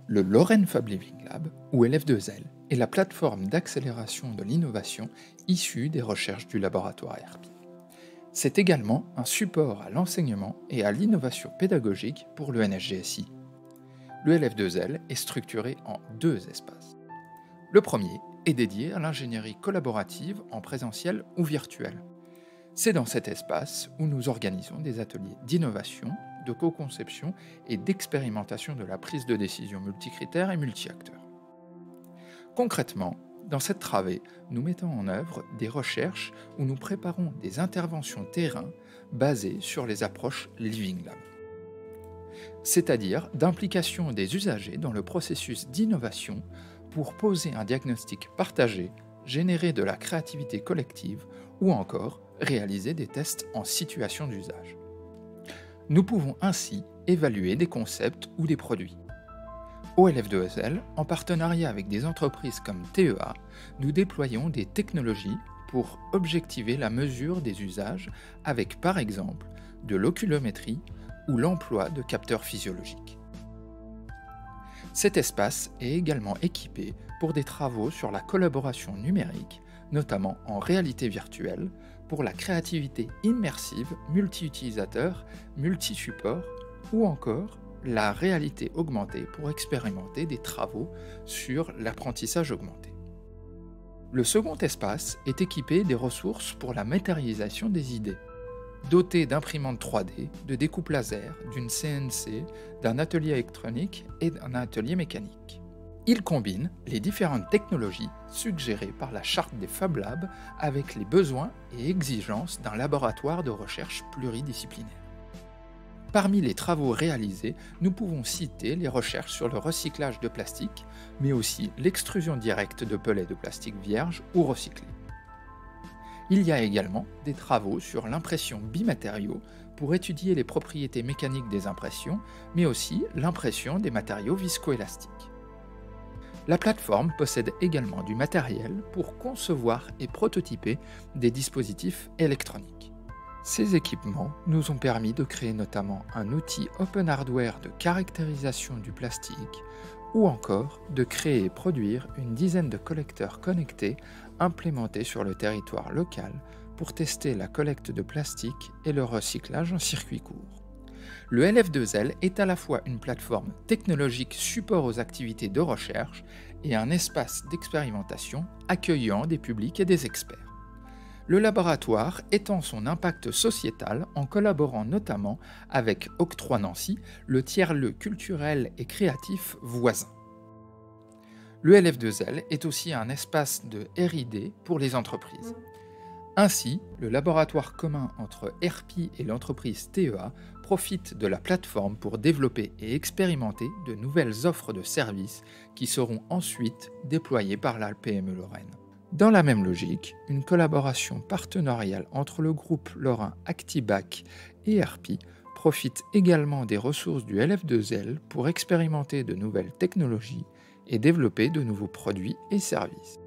Le Lorraine Fab Living Lab, ou LF2L, est la plateforme d'accélération de l'innovation issue des recherches du laboratoire ERPI. C'est également un support à l'enseignement et à l'innovation pédagogique pour le NSGSI. Le LF2L est structuré en deux espaces. Le premier est dédié à l'ingénierie collaborative en présentiel ou virtuel. C'est dans cet espace où nous organisons des ateliers d'innovation, de co-conception et d'expérimentation de la prise de décision multicritères et multi-acteurs. Concrètement, dans cette travée, nous mettons en œuvre des recherches où nous préparons des interventions terrain basées sur les approches Living Lab, c'est-à-dire d'implication des usagers dans le processus d'innovation pour poser un diagnostic partagé, générer de la créativité collective ou encore réaliser des tests en situation d'usage. Nous pouvons ainsi évaluer des concepts ou des produits. Au LF2SL, en partenariat avec des entreprises comme TEA, nous déployons des technologies pour objectiver la mesure des usages avec par exemple de l'oculométrie ou l'emploi de capteurs physiologiques. Cet espace est également équipé pour des travaux sur la collaboration numérique, notamment en réalité virtuelle, pour la créativité immersive, multi-utilisateur, multi-support, ou encore la réalité augmentée pour expérimenter des travaux sur l'apprentissage augmenté. Le second espace est équipé des ressources pour la matérialisation des idées, doté d'imprimantes 3D, de découpe laser, d'une CNC, d'un atelier électronique et d'un atelier mécanique. Il combine les différentes technologies suggérées par la charte des Fab Labs avec les besoins et exigences d'un laboratoire de recherche pluridisciplinaire. Parmi les travaux réalisés, nous pouvons citer les recherches sur le recyclage de plastique, mais aussi l'extrusion directe de pellets de plastique vierge ou recyclés. Il y a également des travaux sur l'impression bimatériaux pour étudier les propriétés mécaniques des impressions, mais aussi l'impression des matériaux viscoélastiques. La plateforme possède également du matériel pour concevoir et prototyper des dispositifs électroniques. Ces équipements nous ont permis de créer notamment un outil open hardware de caractérisation du plastique ou encore de créer et produire une dizaine de collecteurs connectés implémentés sur le territoire local pour tester la collecte de plastique et le recyclage en circuit court. Le LF2L est à la fois une plateforme technologique support aux activités de recherche et un espace d'expérimentation accueillant des publics et des experts. Le laboratoire étend son impact sociétal en collaborant notamment avec Octroi Nancy, le tiers-lieu culturel et créatif voisin. Le LF2L est aussi un espace de R&D pour les entreprises. Ainsi, le laboratoire commun entre ERPI et l'entreprise TEA profite de la plateforme pour développer et expérimenter de nouvelles offres de services qui seront ensuite déployées par la PME Lorraine. Dans la même logique, une collaboration partenariale entre le groupe lorrain Actibac et ERPI profite également des ressources du LF2L pour expérimenter de nouvelles technologies et développer de nouveaux produits et services.